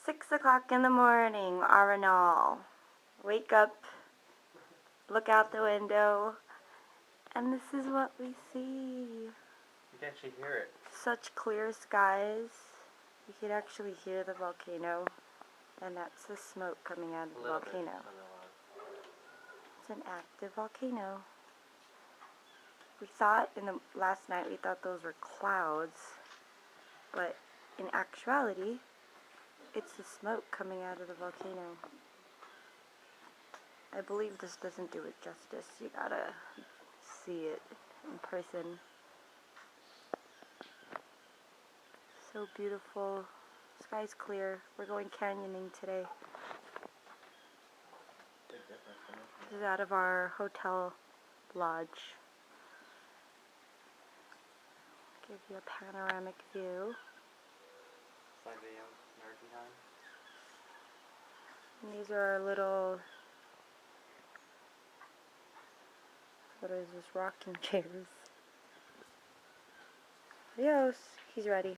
6 o'clock in the morning, Arenal. Wake up, look out the window, and this is what we see. You can actually hear it. Such clear skies. You can actually hear the volcano, and that's the smoke coming out of the volcano. It's an active volcano. We thought last night we thought those were clouds, but in actuality, it's the smoke coming out of the volcano. I believe this doesn't do it justice. You gotta see it in person. So beautiful. Sky's clear. We're going canyoning today. This is out of our hotel lodge. Give you a panoramic view. 5 a.m. American time. And these are our little, what is this, rocking chairs. Adios. He's ready.